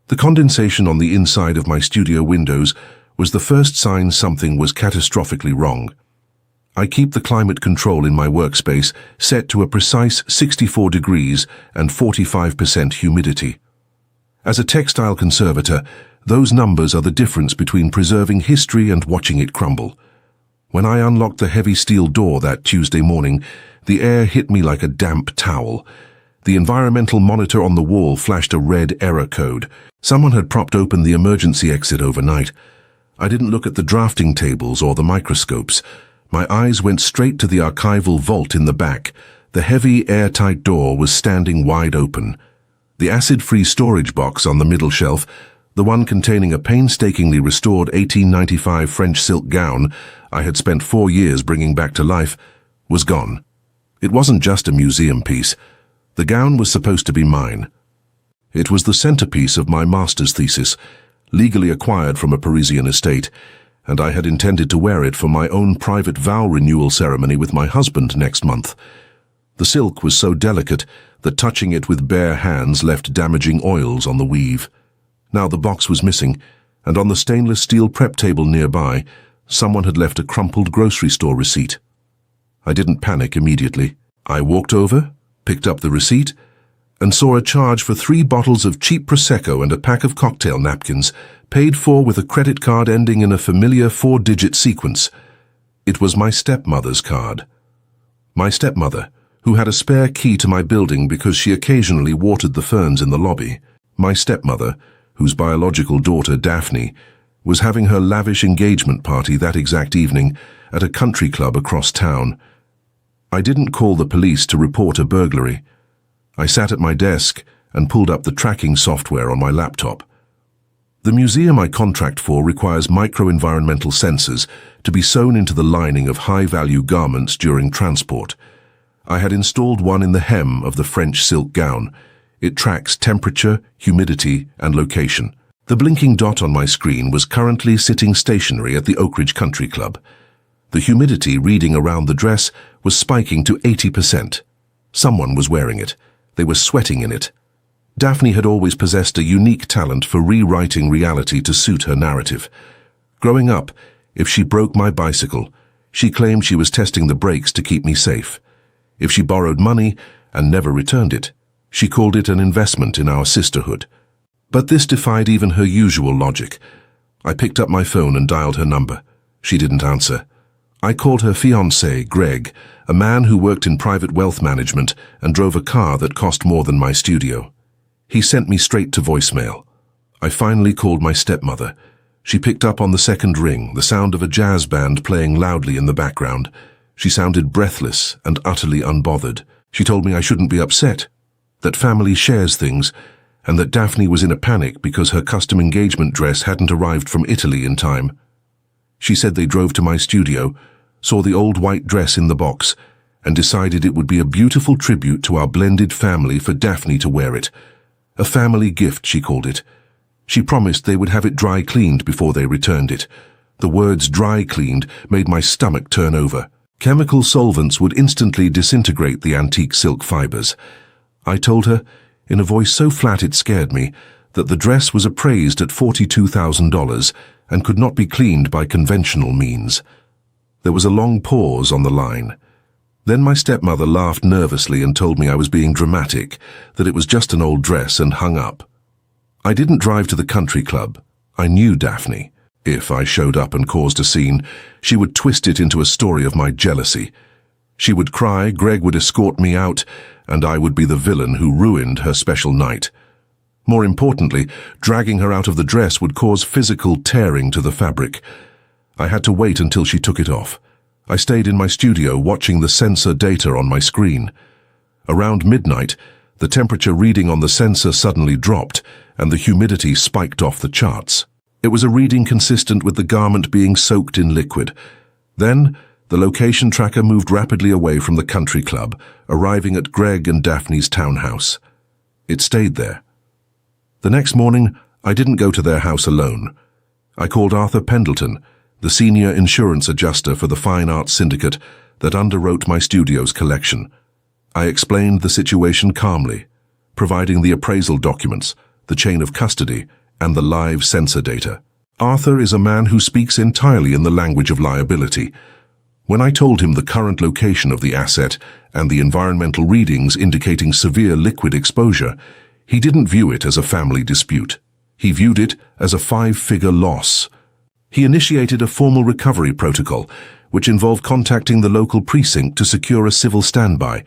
The condensation on the inside of my studio windows was the first sign something was catastrophically wrong. I keep the climate control in my workspace set to a precise 64 degrees and 45% humidity. As a textile conservator, those numbers are the difference between preserving history and watching it crumble. When I unlocked the heavy steel door that Tuesday morning, the air hit me like a damp towel. The environmental monitor on the wall flashed a red error code. Someone had propped open the emergency exit overnight. I didn't look at the drafting tables or the microscopes. My eyes went straight to the archival vault in the back. The heavy, airtight door was standing wide open. The acid-free storage box on the middle shelf, the one containing a painstakingly restored 1895 French silk gown I had spent 4 years bringing back to life, was gone. It wasn't just a museum piece. The gown was supposed to be mine. It was the centerpiece of my master's thesis, legally acquired from a Parisian estate, and I had intended to wear it for my own private vow renewal ceremony with my husband next month. The silk was so delicate that touching it with bare hands left damaging oils on the weave. Now the box was missing, and on the stainless steel prep table nearby, someone had left a crumpled grocery store receipt. I didn't panic immediately. I walked over, picked up the receipt, and saw a charge for 3 bottles of cheap Prosecco and a pack of cocktail napkins, paid for with a credit card ending in a familiar 4-digit sequence. It was my stepmother's card. My stepmother, who had a spare key to my building because she occasionally watered the ferns in the lobby. My stepmother, whose biological daughter, Daphne, was having her lavish engagement party that exact evening at a country club across town. I didn't call the police to report a burglary. I sat at my desk and pulled up the tracking software on my laptop. The museum I contract for requires micro-environmental sensors to be sewn into the lining of high-value garments during transport. I had installed one in the hem of the French silk gown. It tracks temperature, humidity, and location. The blinking dot on my screen was currently sitting stationary at the Oak Ridge Country Club. The humidity reading around the dress was spiking to 80%. Someone was wearing it. They were sweating in it. Daphne had always possessed a unique talent for rewriting reality to suit her narrative. Growing up, if she broke my bicycle, she claimed she was testing the brakes to keep me safe. If she borrowed money and never returned it, she called it an investment in our sisterhood. But this defied even her usual logic. I picked up my phone and dialed her number. She didn't answer. I called her fiancé, Greg, a man who worked in private wealth management and drove a car that cost more than my studio. He sent me straight to voicemail. I finally called my stepmother. She picked up on the second ring, the sound of a jazz band playing loudly in the background. She sounded breathless and utterly unbothered. She told me I shouldn't be upset, that family shares things, and that Daphne was in a panic because her custom engagement dress hadn't arrived from Italy in time. She said they drove to my studio, saw the old white dress in the box, and decided it would be a beautiful tribute to our blended family for Daphne to wear it. A family gift, she called it. She promised they would have it dry cleaned before they returned it. The words dry cleaned made my stomach turn over. Chemical solvents would instantly disintegrate the antique silk fibers. I told her, in a voice so flat it scared me, that the dress was appraised at $42,000 and could not be cleaned by conventional means. There was a long pause on the line. Then my stepmother laughed nervously and told me I was being dramatic, that it was just an old dress, and hung up. I didn't drive to the country club. I knew Daphne. If I showed up and caused a scene, she would twist it into a story of my jealousy. She would cry, Greg would escort me out, and I would be the villain who ruined her special night. More importantly, dragging her out of the dress would cause physical tearing to the fabric. I had to wait until she took it off. I stayed in my studio watching the sensor data on my screen. Around midnight, the temperature reading on the sensor suddenly dropped, and the humidity spiked off the charts. It was a reading consistent with the garment being soaked in liquid. Then, the location tracker moved rapidly away from the country club, arriving at Greg and Daphne's townhouse. It stayed there. The next morning, I didn't go to their house alone. I called Arthur Pendleton, the senior insurance adjuster for the fine arts syndicate that underwrote my studio's collection. I explained the situation calmly, providing the appraisal documents, the chain of custody, and the live sensor data. Arthur is a man who speaks entirely in the language of liability. When I told him the current location of the asset and the environmental readings indicating severe liquid exposure, he didn't view it as a family dispute. He viewed it as a 5-figure loss. He initiated a formal recovery protocol, which involved contacting the local precinct to secure a civil standby,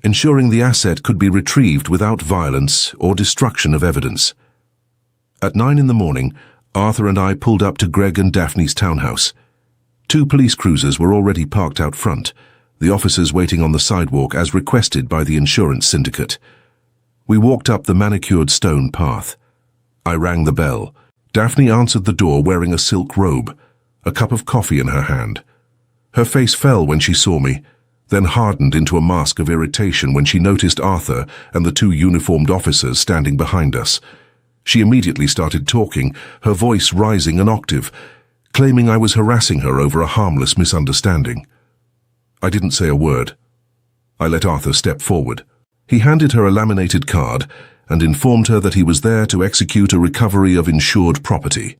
ensuring the asset could be retrieved without violence or destruction of evidence. At 9 in the morning, Arthur and I pulled up to Greg and Daphne's townhouse. 2 police cruisers were already parked out front, the officers waiting on the sidewalk as requested by the insurance syndicate. We walked up the manicured stone path. I rang the bell. Daphne answered the door wearing a silk robe, a cup of coffee in her hand. Her face fell when she saw me, then hardened into a mask of irritation when she noticed Arthur and the 2 uniformed officers standing behind us. She immediately started talking, her voice rising an octave, claiming I was harassing her over a harmless misunderstanding. I didn't say a word. I let Arthur step forward. He handed her a laminated card and informed her that he was there to execute a recovery of insured property.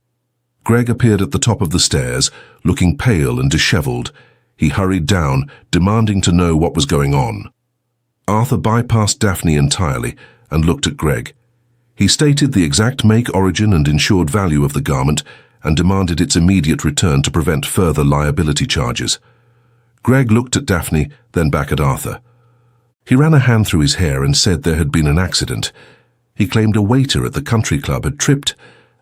Greg appeared at the top of the stairs, looking pale and disheveled. He hurried down, demanding to know what was going on. Arthur bypassed Daphne entirely and looked at Greg. He stated the exact make, origin, and insured value of the garment and demanded its immediate return to prevent further liability charges. Greg looked at Daphne, then back at Arthur. He ran a hand through his hair and said there had been an accident. He claimed a waiter at the country club had tripped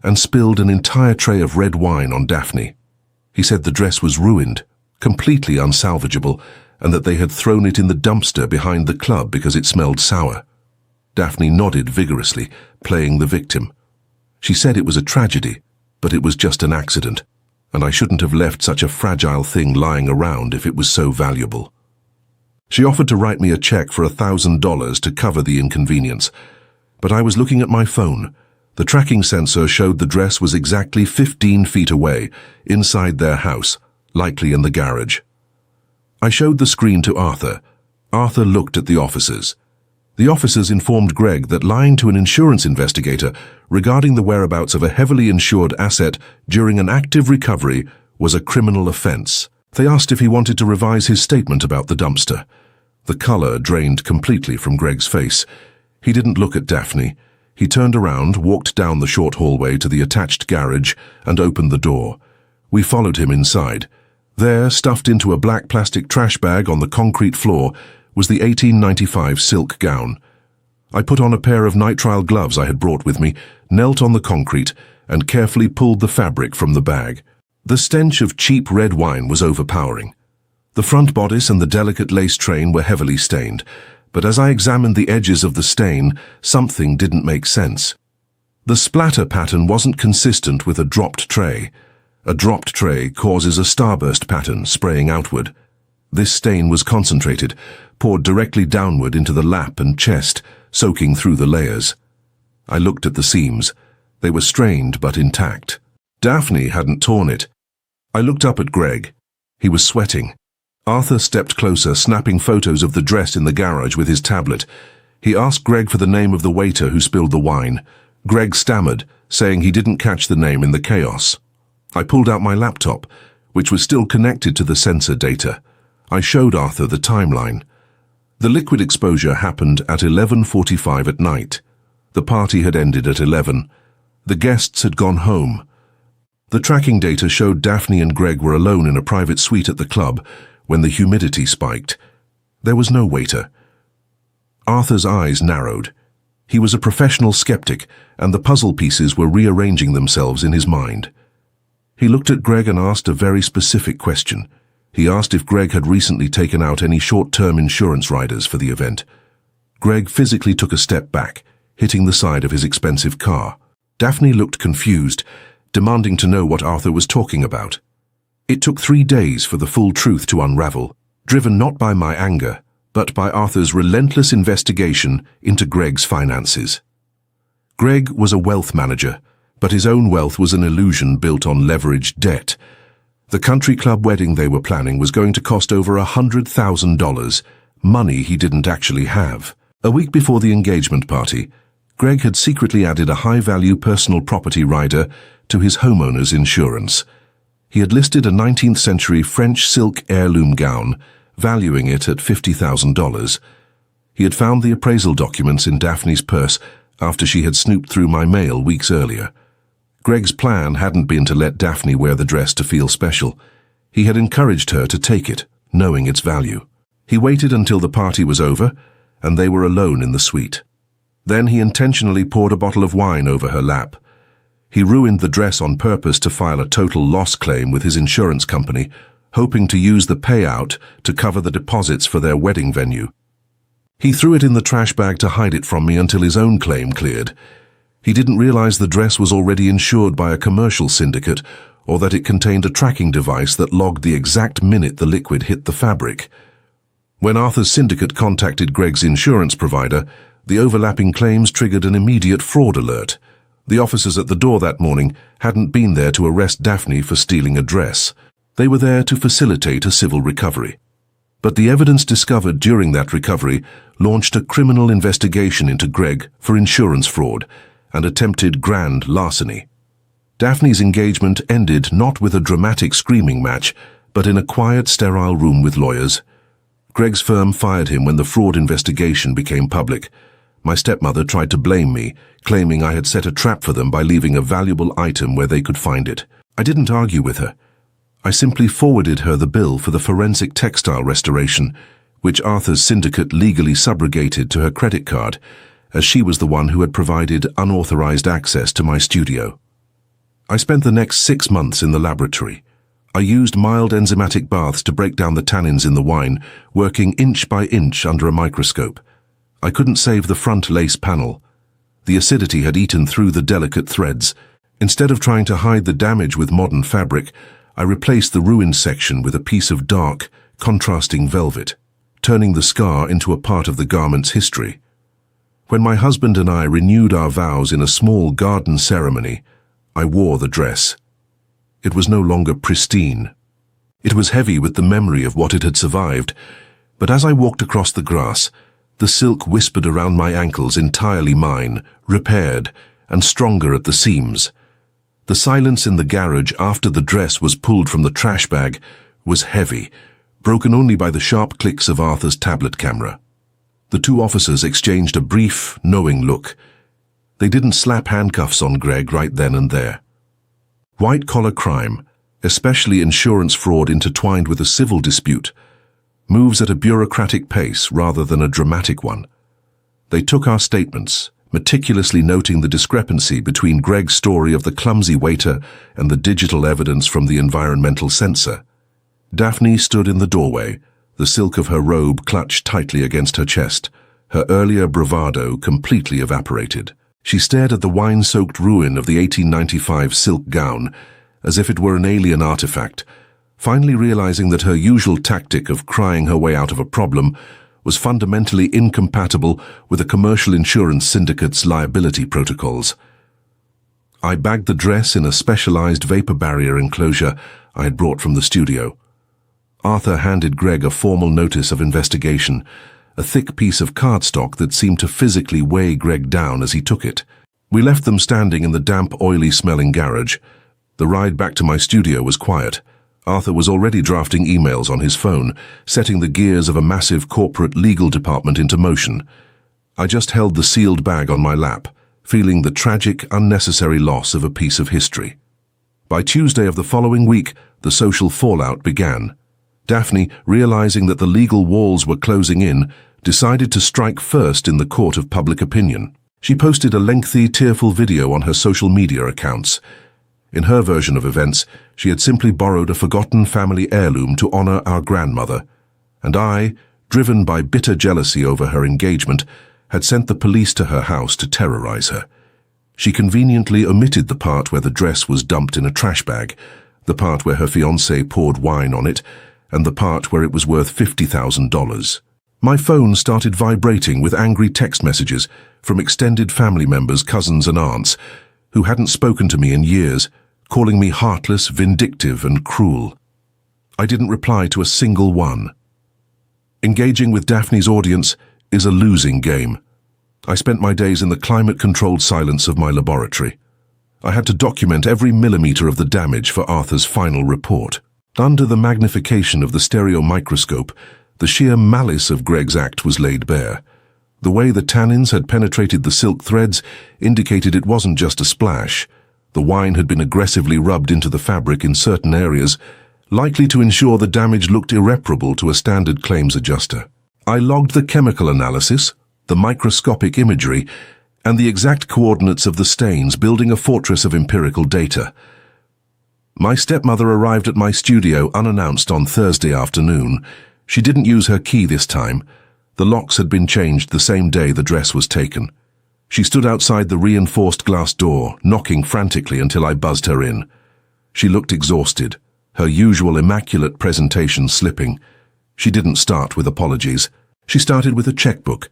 and spilled an entire tray of red wine on Daphne. He said the dress was ruined, completely unsalvageable, and that they had thrown it in the dumpster behind the club because it smelled sour. Daphne nodded vigorously, playing the victim. She said it was a tragedy, but it was just an accident, and I shouldn't have left such a fragile thing lying around if it was so valuable. She offered to write me a check for $1,000 to cover the inconvenience, but I was looking at my phone. The tracking sensor showed the dress was exactly 15 feet away, inside their house, likely in the garage. I showed the screen to Arthur. Arthur looked at the officers. The officers informed Greg that lying to an insurance investigator regarding the whereabouts of a heavily insured asset during an active recovery was a criminal offense. They asked if he wanted to revise his statement about the dumpster. The color drained completely from Greg's face. He didn't look at Daphne. He turned around, walked down the short hallway to the attached garage, and opened the door. We followed him inside. There, stuffed into a black plastic trash bag on the concrete floor, was the 1895 silk gown. I put on a pair of nitrile gloves I had brought with me, knelt on the concrete, and carefully pulled the fabric from the bag. The stench of cheap red wine was overpowering. The front bodice and the delicate lace train were heavily stained, but as I examined the edges of the stain, something didn't make sense. The splatter pattern wasn't consistent with a dropped tray. A dropped tray causes a starburst pattern spraying outward. This stain was concentrated, poured directly downward into the lap and chest, soaking through the layers. I looked at the seams. They were strained but intact. Daphne hadn't torn it. I looked up at Greg. He was sweating. Arthur stepped closer, snapping photos of the dress in the garage with his tablet. He asked Greg for the name of the waiter who spilled the wine. Greg stammered, saying he didn't catch the name in the chaos. I pulled out my laptop, which was still connected to the sensor data. I showed Arthur the timeline. The liquid exposure happened at 11:45 at night. The party had ended at 11. The guests had gone home. The tracking data showed Daphne and Greg were alone in a private suite at the club when the humidity spiked. There was no waiter. Arthur's eyes narrowed. He was a professional skeptic, and the puzzle pieces were rearranging themselves in his mind. He looked at Greg and asked a very specific question. He asked if Greg had recently taken out any short-term insurance riders for the event. Greg physically took a step back, hitting the side of his expensive car. Daphne looked confused, demanding to know what Arthur was talking about. It took 3 days for the full truth to unravel, driven not by my anger, but by Arthur's relentless investigation into Greg's finances. Greg was a wealth manager, but his own wealth was an illusion built on leveraged debt. The country club wedding they were planning was going to cost over $100,000, money he didn't actually have. A week before the engagement party, Greg had secretly added a high-value personal property rider to his homeowner's insurance. He had listed a 19th-century French silk heirloom gown, valuing it at $50,000. He had found the appraisal documents in Daphne's purse after she had snooped through my mail weeks earlier. Greg's plan hadn't been to let Daphne wear the dress to feel special. He had encouraged her to take it, knowing its value. He waited until the party was over, and they were alone in the suite. Then he intentionally poured a bottle of wine over her lap. He ruined the dress on purpose to file a total loss claim with his insurance company, hoping to use the payout to cover the deposits for their wedding venue. He threw it in the trash bag to hide it from me until his own claim cleared. He didn't realize the dress was already insured by a commercial syndicate, or that it contained a tracking device that logged the exact minute the liquid hit the fabric. When Arthur's syndicate contacted Greg's insurance provider, the overlapping claims triggered an immediate fraud alert. The officers at the door that morning hadn't been there to arrest Daphne for stealing a dress. They were there to facilitate a civil recovery. But the evidence discovered during that recovery launched a criminal investigation into Greg for insurance fraud and attempted grand larceny. Daphne's engagement ended not with a dramatic screaming match, but in a quiet, sterile room with lawyers. Greg's firm fired him when the fraud investigation became public. My stepmother tried to blame me, claiming I had set a trap for them by leaving a valuable item where they could find it. I didn't argue with her. I simply forwarded her the bill for the forensic textile restoration, which Arthur's syndicate legally subrogated to her credit card, as she was the one who had provided unauthorized access to my studio. I spent the next 6 months in the laboratory. I used mild enzymatic baths to break down the tannins in the wine, working inch by inch under a microscope. I couldn't save the front lace panel. The acidity had eaten through the delicate threads. Instead of trying to hide the damage with modern fabric, I replaced the ruined section with a piece of dark, contrasting velvet, turning the scar into a part of the garment's history. When my husband and I renewed our vows in a small garden ceremony, I wore the dress. It was no longer pristine. It was heavy with the memory of what it had survived, but as I walked across the grass, the silk whispered around my ankles, entirely mine, repaired, and stronger at the seams. The silence in the garage after the dress was pulled from the trash bag was heavy, broken only by the sharp clicks of Arthur's tablet camera. The two officers exchanged a brief, knowing look. They didn't slap handcuffs on Greg right then and there. White-collar crime, especially insurance fraud intertwined with a civil dispute, moves at a bureaucratic pace rather than a dramatic one. They took our statements, meticulously noting the discrepancy between Greg's story of the clumsy waiter and the digital evidence from the environmental sensor. Daphne stood in the doorway, the silk of her robe clutched tightly against her chest, her earlier bravado completely evaporated. She stared at the wine-soaked ruin of the 1895 silk gown, as if it were an alien artifact, finally realizing that her usual tactic of crying her way out of a problem was fundamentally incompatible with a commercial insurance syndicate's liability protocols. I bagged the dress in a specialized vapor barrier enclosure I had brought from the studio. Arthur handed Greg a formal notice of investigation, a thick piece of cardstock that seemed to physically weigh Greg down as he took it. We left them standing in the damp, oily-smelling garage. The ride back to my studio was quiet. Arthur was already drafting emails on his phone, setting the gears of a massive corporate legal department into motion. I just held the sealed bag on my lap, feeling the tragic, unnecessary loss of a piece of history. By Tuesday of the following week, the social fallout began. Daphne, realizing that the legal walls were closing in, decided to strike first in the court of public opinion. She posted a lengthy, tearful video on her social media accounts. In her version of events, she had simply borrowed a forgotten family heirloom to honor our grandmother, and I, driven by bitter jealousy over her engagement, had sent the police to her house to terrorize her. She conveniently omitted the part where the dress was dumped in a trash bag, the part where her fiancé poured wine on it, and the part where it was worth $50,000. My phone started vibrating with angry text messages from extended family members, cousins and aunts, who hadn't spoken to me in years, calling me heartless, vindictive and cruel. I didn't reply to a single one. Engaging with Daphne's audience is a losing game. I spent my days in the climate-controlled silence of my laboratory. I had to document every millimeter of the damage for Arthur's final report. Under the magnification of the stereo microscope, the sheer malice of Greg's act was laid bare. The way the tannins had penetrated the silk threads indicated it wasn't just a splash. The wine had been aggressively rubbed into the fabric in certain areas, likely to ensure the damage looked irreparable to a standard claims adjuster. I logged the chemical analysis, the microscopic imagery, and the exact coordinates of the stains, building a fortress of empirical data. My stepmother arrived at my studio unannounced on Thursday afternoon. She didn't use her key this time. The locks had been changed the same day the dress was taken. She stood outside the reinforced glass door, knocking frantically until I buzzed her in. She looked exhausted, her usual immaculate presentation slipping. She didn't start with apologies. She started with a checkbook.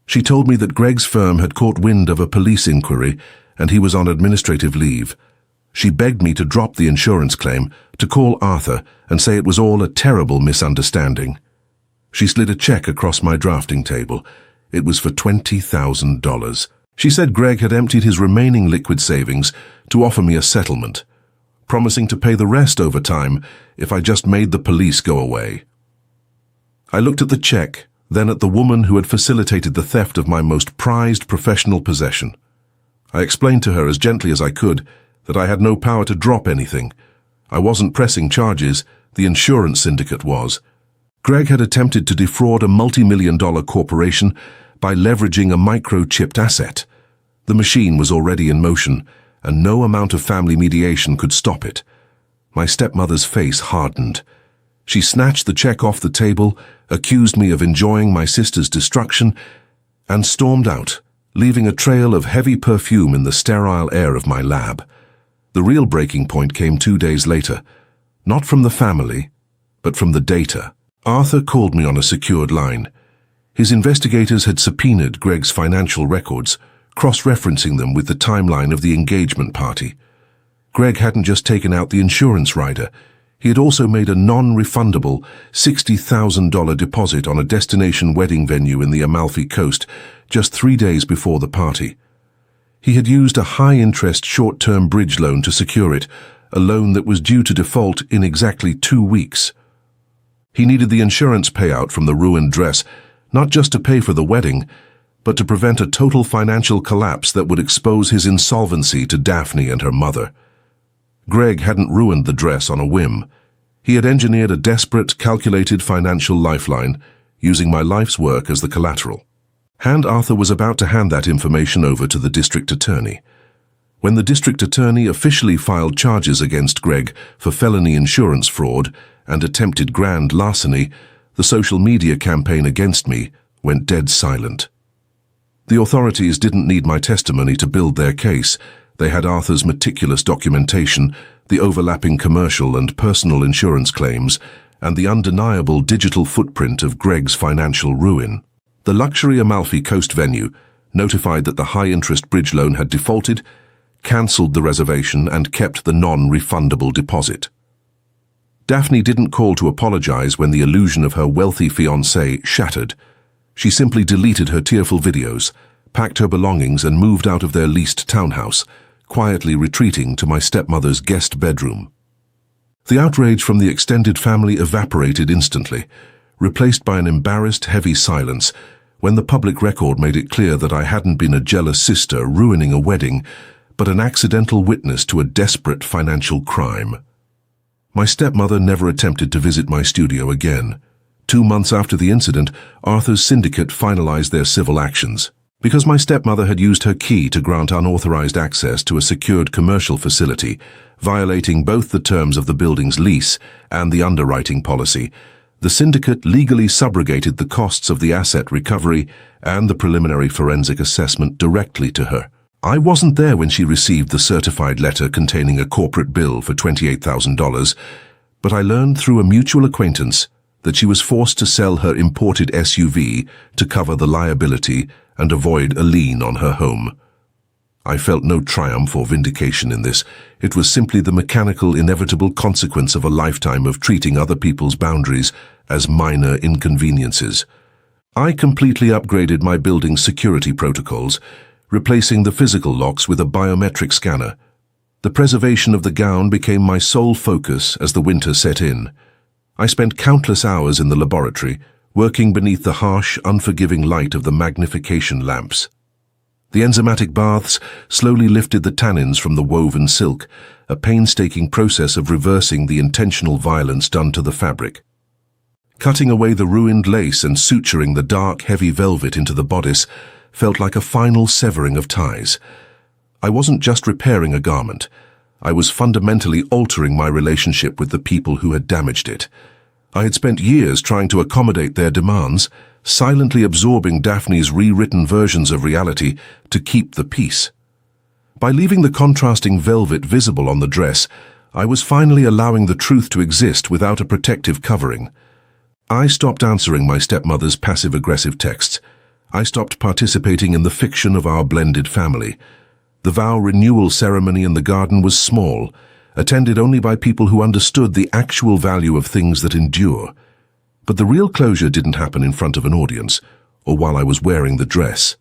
She told me that Greg's firm had caught wind of a police inquiry and he was on administrative leave. She begged me to drop the insurance claim, to call Arthur and say it was all a terrible misunderstanding. She slid a check across my drafting table. It was for $20,000. She said Greg had emptied his remaining liquid savings to offer me a settlement, promising to pay the rest over time if I just made the police go away. I looked at the check, then at the woman who had facilitated the theft of my most prized professional possession. I explained to her as gently as I could that I had no power to drop anything. I wasn't pressing charges, the insurance syndicate was. Greg had attempted to defraud a multi-million-dollar corporation by leveraging a microchipped asset. The machine was already in motion, and no amount of family mediation could stop it. My stepmother's face hardened. She snatched the check off the table, accused me of enjoying my sister's destruction, and stormed out, leaving a trail of heavy perfume in the sterile air of my lab. The real breaking point came 2 days later, not from the family, but from the data. Arthur called me on a secured line. His investigators had subpoenaed Greg's financial records, cross-referencing them with the timeline of the engagement party. Greg hadn't just taken out the insurance rider. He had also made a non-refundable $60,000 deposit on a destination wedding venue in the Amalfi Coast just 3 days before the party. He had used a high-interest short-term bridge loan to secure it, a loan that was due to default in exactly 2 weeks. He needed the insurance payout from the ruined dress, not just to pay for the wedding, but to prevent a total financial collapse that would expose his insolvency to Daphne and her mother. Greg hadn't ruined the dress on a whim. He had engineered a desperate, calculated financial lifeline, using my life's work as the collateral. Arthur was about to hand that information over to the district attorney. When the district attorney officially filed charges against Greg for felony insurance fraud and attempted grand larceny, the social media campaign against me went dead silent. The authorities didn't need my testimony to build their case. They had Arthur's meticulous documentation, the overlapping commercial and personal insurance claims, and the undeniable digital footprint of Greg's financial ruin. The luxury Amalfi Coast venue, notified that the high-interest bridge loan had defaulted, cancelled the reservation and kept the non-refundable deposit. Daphne didn't call to apologize when the illusion of her wealthy fiancé shattered. She simply deleted her tearful videos, packed her belongings and moved out of their leased townhouse, quietly retreating to my stepmother's guest bedroom. The outrage from the extended family evaporated instantly, replaced by an embarrassed, heavy silence when the public record made it clear that I hadn't been a jealous sister ruining a wedding, but an accidental witness to a desperate financial crime. My stepmother never attempted to visit my studio again. 2 months after the incident, Arthur's syndicate finalized their civil actions. Because my stepmother had used her key to grant unauthorized access to a secured commercial facility, violating both the terms of the building's lease and the underwriting policy, the syndicate legally subrogated the costs of the asset recovery and the preliminary forensic assessment directly to her. I wasn't there when she received the certified letter containing a corporate bill for $28,000, but I learned through a mutual acquaintance that she was forced to sell her imported SUV to cover the liability and avoid a lien on her home. I felt no triumph or vindication in this. It was simply the mechanical, inevitable consequence of a lifetime of treating other people's boundaries as minor inconveniences. I completely upgraded my building's security protocols, replacing the physical locks with a biometric scanner. The preservation of the gown became my sole focus as the winter set in. I spent countless hours in the laboratory, working beneath the harsh, unforgiving light of the magnification lamps. The enzymatic baths slowly lifted the tannins from the woven silk, a painstaking process of reversing the intentional violence done to the fabric. Cutting away the ruined lace and suturing the dark, heavy velvet into the bodice felt like a final severing of ties. I wasn't just repairing a garment. I was fundamentally altering my relationship with the people who had damaged it. I had spent years trying to accommodate their demands, silently absorbing Daphne's rewritten versions of reality to keep the peace. By leaving the contrasting velvet visible on the dress, I was finally allowing the truth to exist without a protective covering. I stopped answering my stepmother's passive-aggressive texts. I stopped participating in the fiction of our blended family. The vow renewal ceremony in the garden was small, attended only by people who understood the actual value of things that endure. But the real closure didn't happen in front of an audience, or while I was wearing the dress.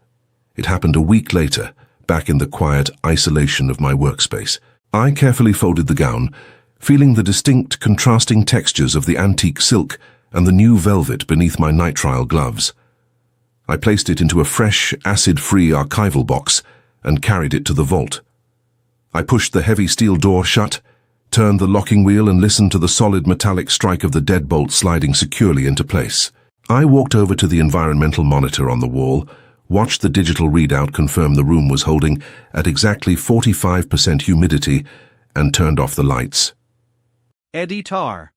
It happened a week later, back in the quiet isolation of my workspace. I carefully folded the gown, feeling the distinct contrasting textures of the antique silk and the new velvet beneath my nitrile gloves. I placed it into a fresh, acid-free archival box and carried it to the vault. I pushed the heavy steel door shut, turned the locking wheel and listened to the solid metallic strike of the deadbolt sliding securely into place. I walked over to the environmental monitor on the wall, watched the digital readout confirm the room was holding at exactly 45% humidity, and turned off the lights. Editar.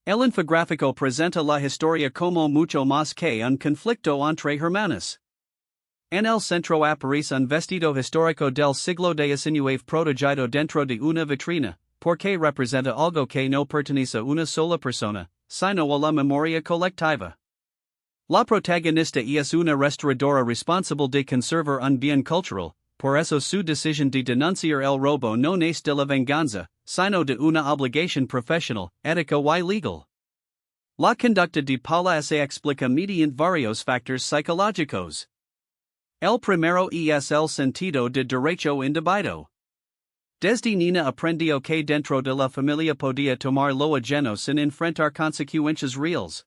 El infográfico presenta la historia como mucho más que un conflicto entre hermanas. En el centro aparece un vestido histórico del siglo XIX protegido dentro de una vitrina, porque representa algo que no pertenece a una sola persona, sino a la memoria colectiva. La protagonista es una restauradora responsable de conservar un bien cultural, por eso su decisión de denunciar el robo no es de la venganza, sino de una obligación profesional, ética y legal. La conducta de Paula se explica mediante varios factores psicológicos. El primero es el sentido de derecho individuo. Desde niña aprendió que dentro de la familia podía tomar lo ajeno sin enfrentar consecuencias reales.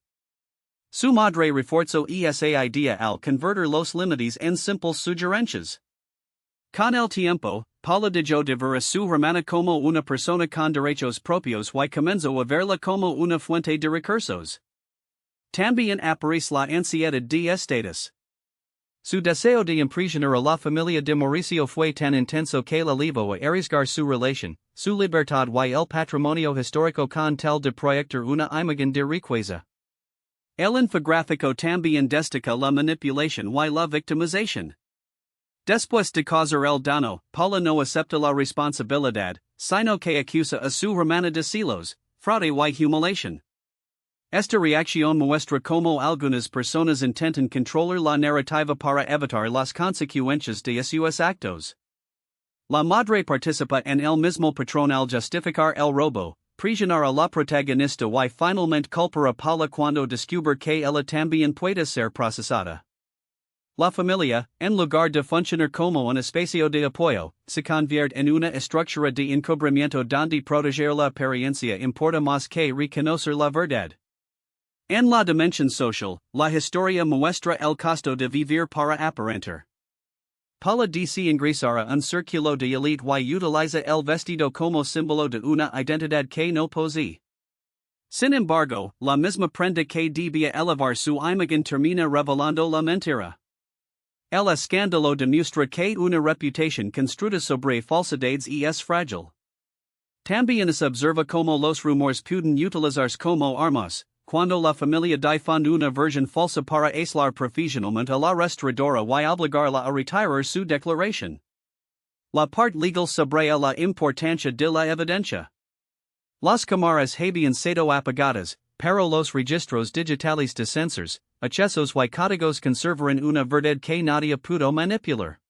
Su madre reforzó esa idea al convertir los límites en simples sugerencias. Con el tiempo, Paula dejó de ver a su hermana como una persona con derechos propios y comenzó a verla como una fuente de recursos. También aparece la ansiedad de estatus. Su deseo de impresionar a la familia de Mauricio fue tan intenso que la llevó a arriesgar su relación, su libertad y el patrimonio histórico con tal de proyectar una imagen de riqueza. El infográfico también destaca la manipulación y la victimización. Después de causar el daño, Paula no acepta la responsabilidad, sino que acusa a su hermana de celos, fraude y humiliación. Esta reacción muestra cómo algunas personas intentan controlar la narrativa para evitar las consecuencias de sus actos. La madre participa en el mismo patrón al justificar el robo, presionar a la protagonista y finalmente culpar a Paula cuando descubre que ella también puede ser procesada. La familia, en lugar de funcionar como un espacio de apoyo, se convierte en una estructura de encubrimiento donde proteger la apariencia importa más que reconocer la verdad. En la dimensión social, la historia muestra el costo de vivir para aparentar. Paula dice ingresar a un círculo de élite y utiliza el vestido como símbolo de una identidad que no posee. Sin embargo, la misma prenda que debía elevar su imagen termina revelando la mentira. El escándalo demuestra que una reputación construida sobre falsedades es frágil. También se observa cómo los rumores pueden utilizarse como armas, cuando la familia difunde una versión falsa para aislar profesionalmente a la restauradora y obligarla a retirar su declaración. La parte legal sobre la importancia de la evidencia. Las cámaras habían sido apagadas, pero los registros digitales de sensores, accesos y códigos conservaron una verdad que nadie pudo manipular.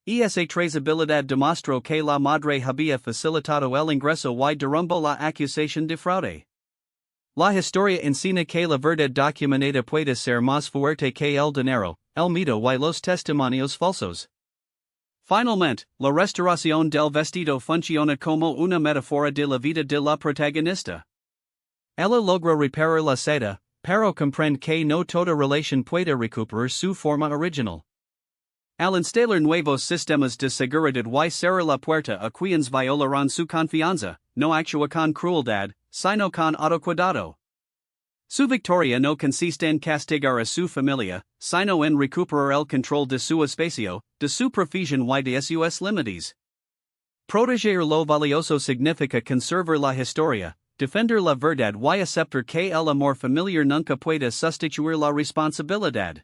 Esa trazabilidad demostró que la madre había facilitado el ingreso y derrumbó la acusación de fraude. La historia encina que la verdad documentada puede ser más fuerte que el dinero, el mito y los testimonios falsos. Finalmente, la restauración del vestido funciona como una metáfora de la vida de la protagonista. Ella logra reparar la seda, pero comprende que no toda relación puede recuperar su forma original. Al instalar nuevos sistemas de seguridad y cerrar la puerta a quienes violarán su confianza, no actúa con crueldad, sino con autocuidado. Su victoria no consiste en castigar a su familia, sino en recuperar el control de su espacio, de su profesión y de sus límites. Proteger lo valioso significa conservar la historia, defender la verdad y aceptar que el amor familiar nunca puede sustituir la responsabilidad.